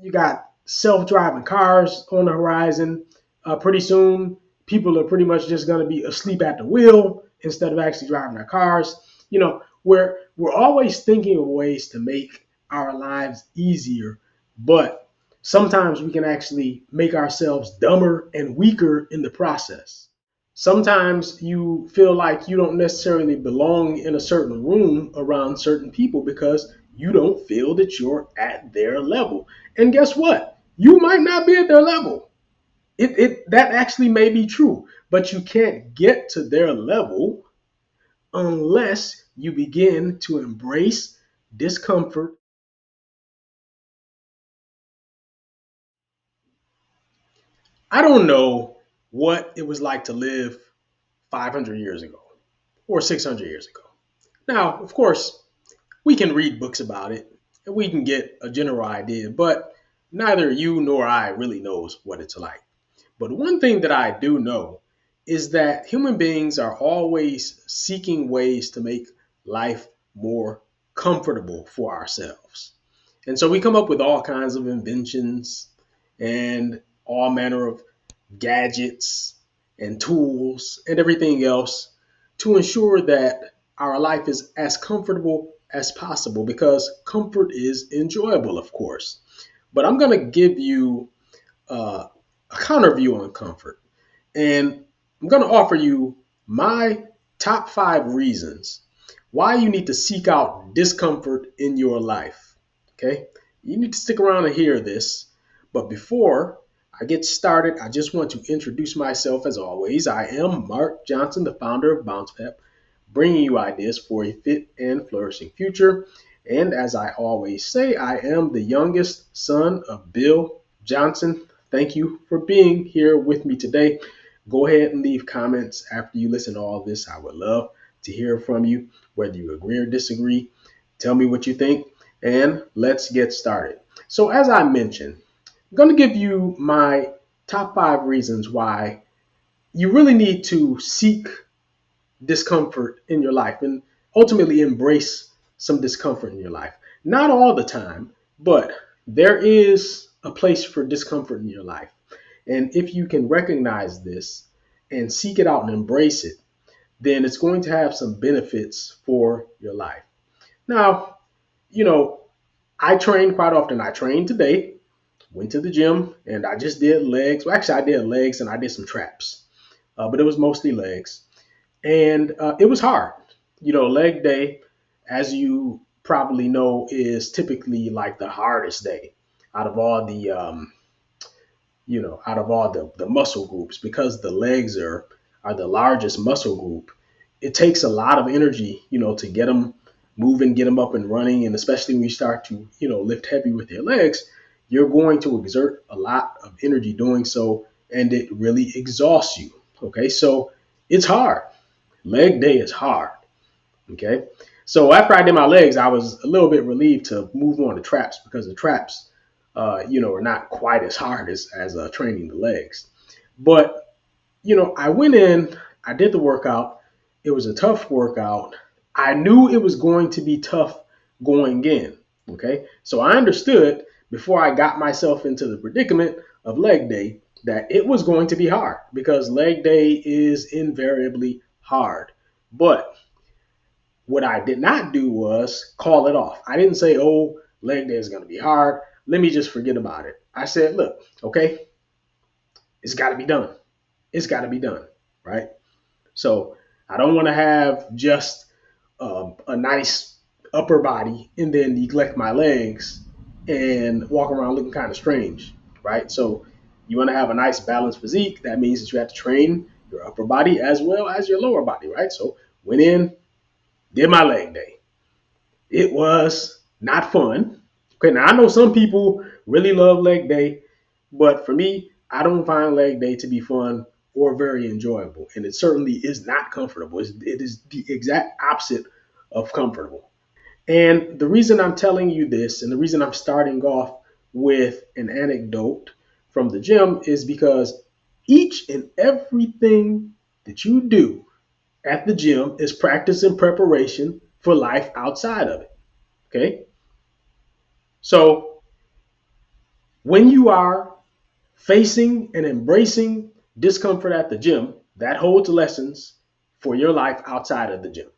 You got self-driving cars on the horizon. Pretty soon, people are pretty much just going to be asleep at the wheel instead of actually driving their cars. We're always thinking of ways to make our lives easier, but sometimes we can actually make ourselves dumber and weaker in the process. Sometimes you feel like you don't necessarily belong in a certain room around certain people because you don't feel that you're at their level. And guess what? You might not be at their level. It that actually may be true, but you can't get to their level unless you begin to embrace discomfort. I don't know what it was like to live 500 years ago or 600 years ago. Now, of course, we can read books about it and we can get a general idea, but neither you nor I really knows what it's like. But one thing that I do know is that human beings are always seeking ways to make life more comfortable for ourselves. And so we come up with all kinds of inventions and all manner of gadgets and tools and everything else to ensure that our life is as comfortable as possible because comfort is enjoyable, of course. But I'm going to give you a counter view on comfort. And I'm going to offer you my top 5 reasons why you need to seek out discomfort in your life. Okay? You need to stick around and hear this. But before I get started, I just want to introduce myself as always. I am Mark Johnson, the founder of BouncePep, bringing you ideas for a fit and flourishing future. And as I always say, I am the youngest son of Bill Johnson. Thank you for being here with me today. Go ahead and leave comments after you listen to all this. I would love to hear from you, whether you agree or disagree. Tell me what you think, and let's get started. So, as I mentioned, I'm going to give you my top 5 reasons why you really need to seek discomfort in your life and ultimately embrace some discomfort in your life. Not all the time, but there is a place for discomfort in your life. And if you can recognize this and seek it out and embrace it, then it's going to have some benefits for your life. Now, you know, I train quite often. I trained today, went to the gym, and I just did legs. Well, actually, I did legs and I did some traps, but it was mostly legs. And it was hard. Leg day, as you probably know, is typically like the hardest day out of all the muscle groups because the legs are the largest muscle group. It takes a lot of energy, to get them moving, get them up and running. And especially when you start to, lift heavy with your legs, you're going to exert a lot of energy doing so. And it really exhausts you. Okay. So it's hard. Leg day is hard. Okay. So after I did my legs, I was a little bit relieved to move on to traps because the traps, are not quite as hard as training the legs. But, I went in, I did the workout. It was a tough workout. I knew it was going to be tough going in. Okay. So I understood before I got myself into the predicament of leg day that it was going to be hard because leg day is invariably hard. But what I did not do was call it off. I didn't say, oh, leg day is going to be hard. Let me just forget about it. I said, look, okay, it's got to be done. It's got to be done, right? So I don't want to have just a nice upper body and then neglect my legs and walk around looking kind of strange, right? So you want to have a nice balanced physique. That means that you have to train your upper body as well as your lower body, right? So went in, did my leg day. It was not fun. Okay, now I know some people really love leg day, but for me, I don't find leg day to be fun or very enjoyable. And it certainly is not comfortable. It is the exact opposite of comfortable. And the reason I'm telling you this and the reason I'm starting off with an anecdote from the gym is because each and everything that you do at the gym is practice and preparation for life outside of it. Okay. So When you are facing and embracing discomfort at the gym, that holds lessons for your life outside of the gym.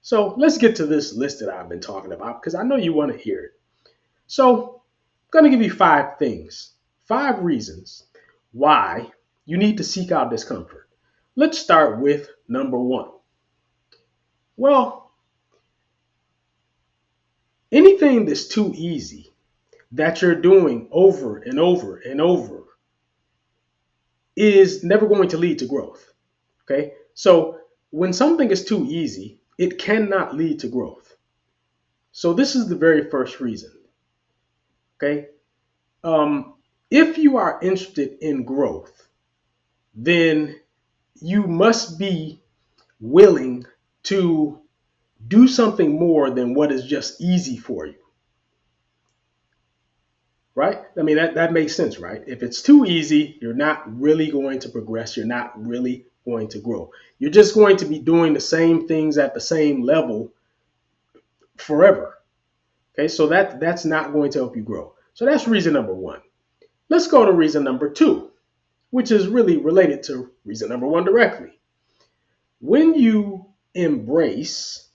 So let's get to this list that I've been talking about because I know you want to hear it. So I'm going to give you 5 things, 5 reasons why you need to seek out discomfort. Let's start with number 1. Well, anything that's too easy that you're doing over and over and over is never going to lead to growth. Okay. So when something is too easy, it cannot lead to growth. So this is the very first reason. Okay. If you are interested in growth, then you must be willing to do something more than what is just easy for you. Right? I mean, that makes sense, right? If it's too easy, you're not really going to progress. You're not really going to grow. You're just going to be doing the same things at the same level forever. Okay, so that's not going to help you grow. So that's reason number 1. Let's go to reason number 2, which is really related to reason number 1 directly. When you embrace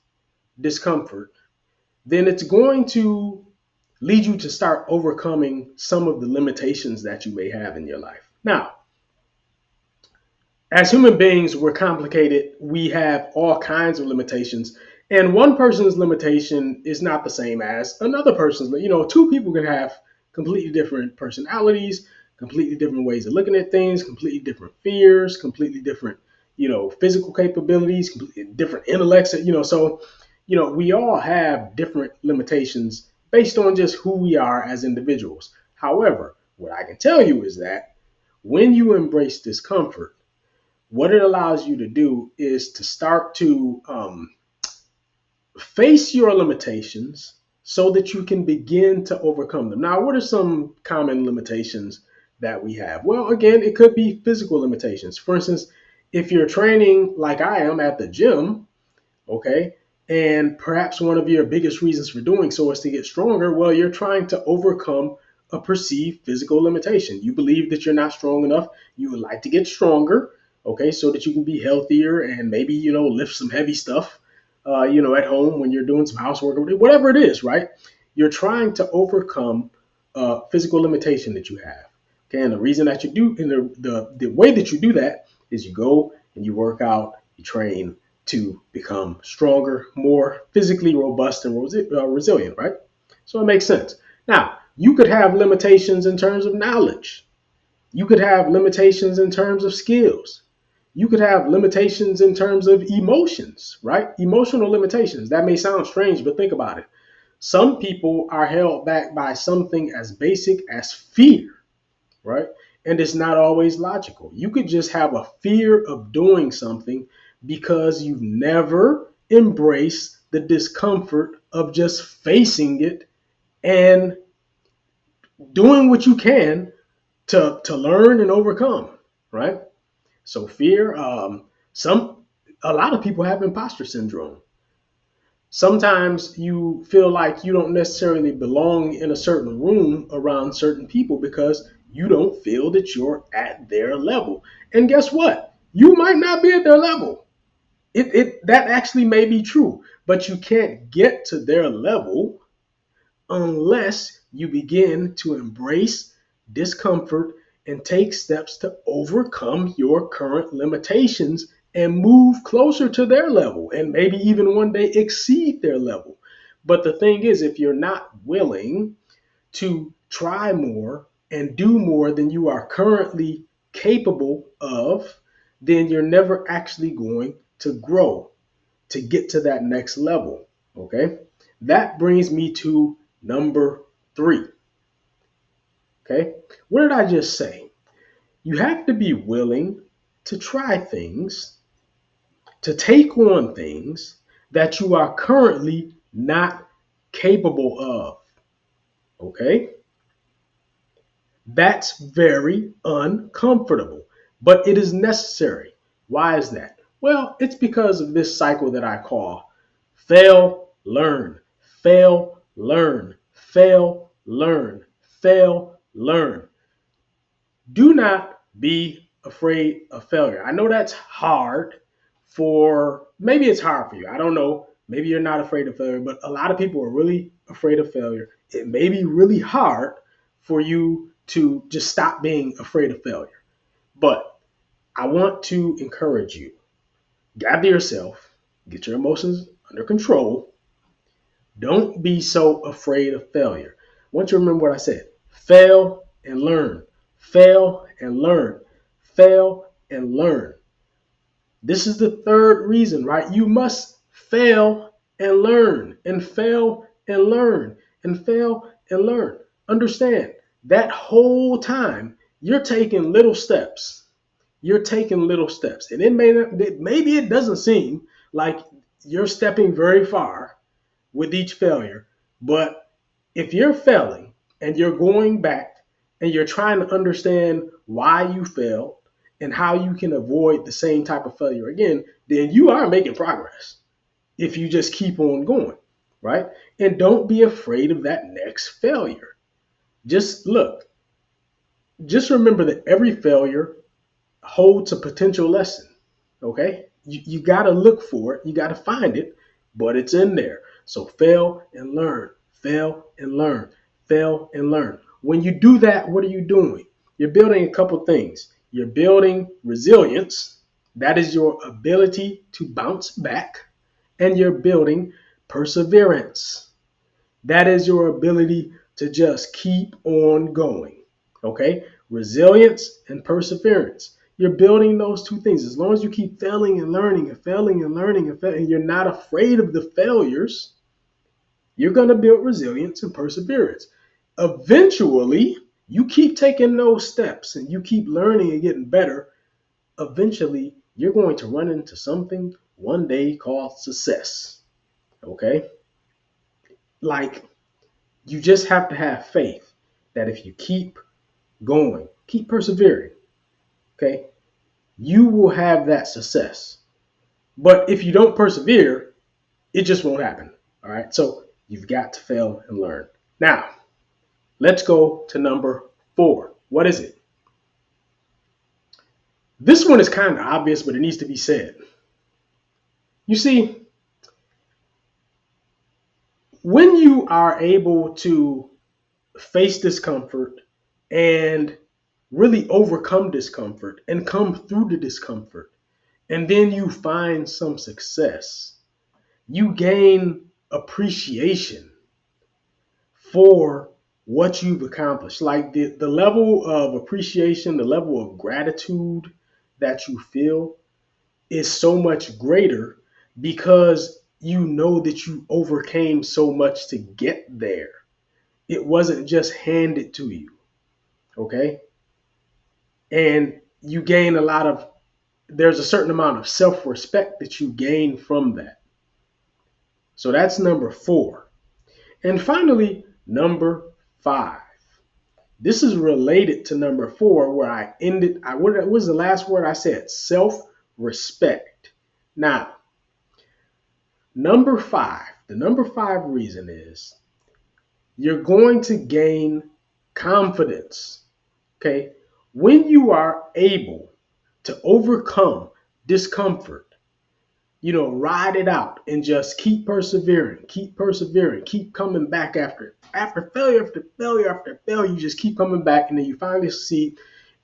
discomfort, then it's going to lead you to start overcoming some of the limitations that you may have in your life. Now, as human beings, we're complicated. We have all kinds of limitations. And one person's limitation is not the same as another person's. Two people can have completely different personalities, completely different ways of looking at things, completely different fears, completely different, physical capabilities, completely different intellects. So, we all have different limitations based on just who we are as individuals. However, what I can tell you is that when you embrace discomfort, what it allows you to do is to start to face your limitations so that you can begin to overcome them. Now, what are some common limitations that we have? Well, again, it could be physical limitations. For instance, if you're training like I am at the gym, okay, and perhaps one of your biggest reasons for doing so is to get stronger, well, you're trying to overcome a perceived physical limitation. You believe that you're not strong enough. You would like to get stronger, okay, so that you can be healthier and maybe, lift some heavy stuff, at home when you're doing some housework or whatever it is, right? You're trying to overcome a physical limitation that you have. Okay, and the reason that you do, and the way that you do that is you go and you work out, you train to become stronger, more physically robust and resilient, right? So it makes sense. Now, you could have limitations in terms of knowledge. You could have limitations in terms of skills. You could have limitations in terms of emotions, right? Emotional limitations. That may sound strange, but think about it. Some people are held back by something as basic as fear, right? And it's not always logical. You could just have a fear of doing something because you've never embraced the discomfort of just facing it and doing what you can to learn and overcome, right? So fear, a lot of people have imposter syndrome. Sometimes you feel like you don't necessarily belong in a certain room around certain people because you don't feel that you're at their level. And guess what? You might not be at their level. That actually may be true, but you can't get to their level unless you begin to embrace discomfort and take steps to overcome your current limitations and move closer to their level and maybe even one day exceed their level. But the thing is, if you're not willing to try more and do more than you are currently capable of, then you're never actually going to grow to get to that next level. Okay. That brings me to number 3. Okay. What did I just say? You have to be willing to try things, to take on things that you are currently not capable of. Okay. That's very uncomfortable, but it is necessary. Why is that? Well, it's because of this cycle that I call fail, learn, fail, learn, fail, learn, fail, learn. Do not be afraid of failure. I know that's hard for, maybe it's hard for you. I don't know. Maybe you're not afraid of failure, but a lot of people are really afraid of failure. It may be really hard for you to just stop being afraid of failure. But I want to encourage you, gather yourself, get your emotions under control. Don't be so afraid of failure. I want you to remember what I said: fail and learn, fail and learn, fail and learn. This is the third reason, right? You must fail and learn, and fail and learn, and fail and learn. Understand that whole time you're taking little steps. You're taking little steps, and it may not, maybe it doesn't seem like you're stepping very far with each failure. But if you're failing and you're going back and you're trying to understand why you failed and how you can avoid the same type of failure again, then you are making progress if you just keep on going, right? And don't be afraid of that next failure. Just look, just remember that every failure holds a potential lesson. Okay? You got to look for it, you got to find it, but it's in there. So fail and learn, fail and learn, fail and learn. When you do that, what are you doing? You're building a couple things. You're building resilience, that is your ability to bounce back, and you're building perseverance. That is your ability to just keep on going. Okay? Resilience and perseverance. You're building those two things. As long as you keep failing and learning and failing and learning and you're not afraid of the failures, you're going to build resilience and perseverance. Eventually, you keep taking those steps and you keep learning and getting better. Eventually, you're going to run into something one day called success. Okay? Like, you just have to have faith that if you keep going, keep persevering, okay, you will have that success. But if you don't persevere, it just won't happen. All right. So you've got to fail and learn. Now, let's go to number 4. What is it? This one is kind of obvious, but it needs to be said. You see, when you are able to face discomfort and really overcome discomfort and come through the discomfort, and then you find some success, you gain appreciation for what you've accomplished. Like the level of appreciation, the level of gratitude that you feel is so much greater because you know that you overcame so much to get there. It wasn't just handed to you, okay? And you gain a lot of, there's a certain amount of self respect that you gain from that. So that's number 4. And finally, number 5. This is related to number 4, where I ended. What was the last word I said? Self respect. Now, number 5, the number 5 reason is you're going to gain confidence. Okay. When you are able to overcome discomfort, ride it out and just keep persevering, keep coming back after failure after failure after failure. You just keep coming back, and then you finally succeed,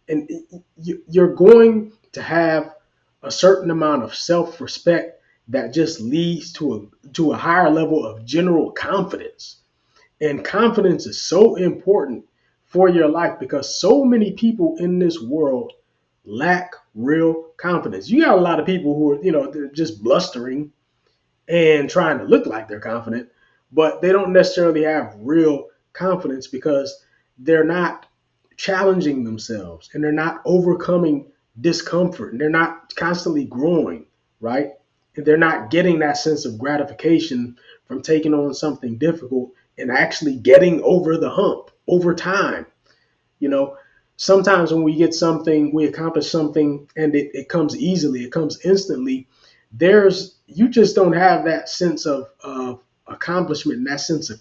and you're going to have a certain amount of self-respect that just leads to a higher level of general confidence. And confidence is so important for your life because so many people in this world lack real confidence. You got a lot of people who are, they're just blustering and trying to look like they're confident, but they don't necessarily have real confidence because they're not challenging themselves and they're not overcoming discomfort and they're not constantly growing, right? And they're not getting that sense of gratification from taking on something difficult and actually getting over the hump over time. You know, sometimes when we get something, we accomplish something and it comes easily, it comes instantly. You just don't have that sense of accomplishment and that sense of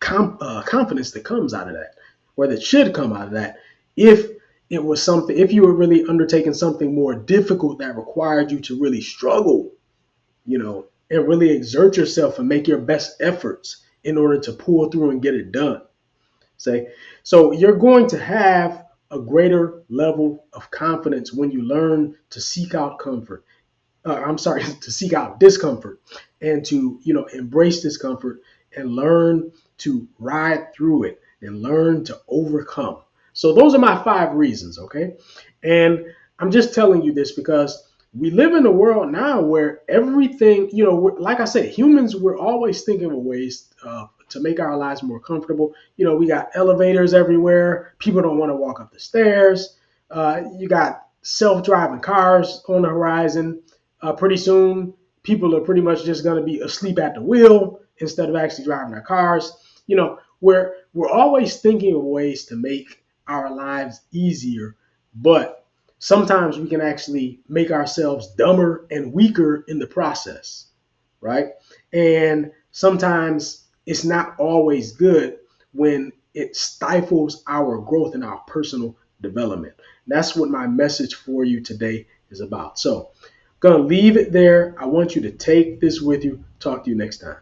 confidence that comes out of that. or that should come out of that, if it was something, if you were really undertaking something more difficult that required you to really struggle, and really exert yourself and make your best efforts in order to pull through and get it done. Say, so you're going to have a greater level of confidence when you learn to seek out comfort. I'm sorry, to seek out discomfort and to, embrace discomfort and learn to ride through it and learn to overcome. So those are my 5 reasons, okay? And I'm just telling you this because we live in a world now where everything, like I said, humans, we're always thinking of ways to make our lives more comfortable. We got elevators everywhere. People don't want to walk up the stairs. You got self-driving cars on the horizon. Pretty soon, people are pretty much just going to be asleep at the wheel instead of actually driving their cars. We're always thinking of ways to make our lives easier, but sometimes we can actually make ourselves dumber and weaker in the process, right? And sometimes it's not always good when it stifles our growth and our personal development. That's what my message for you today is about. So, I'm going to leave it there. I want you to take this with you. Talk to you next time.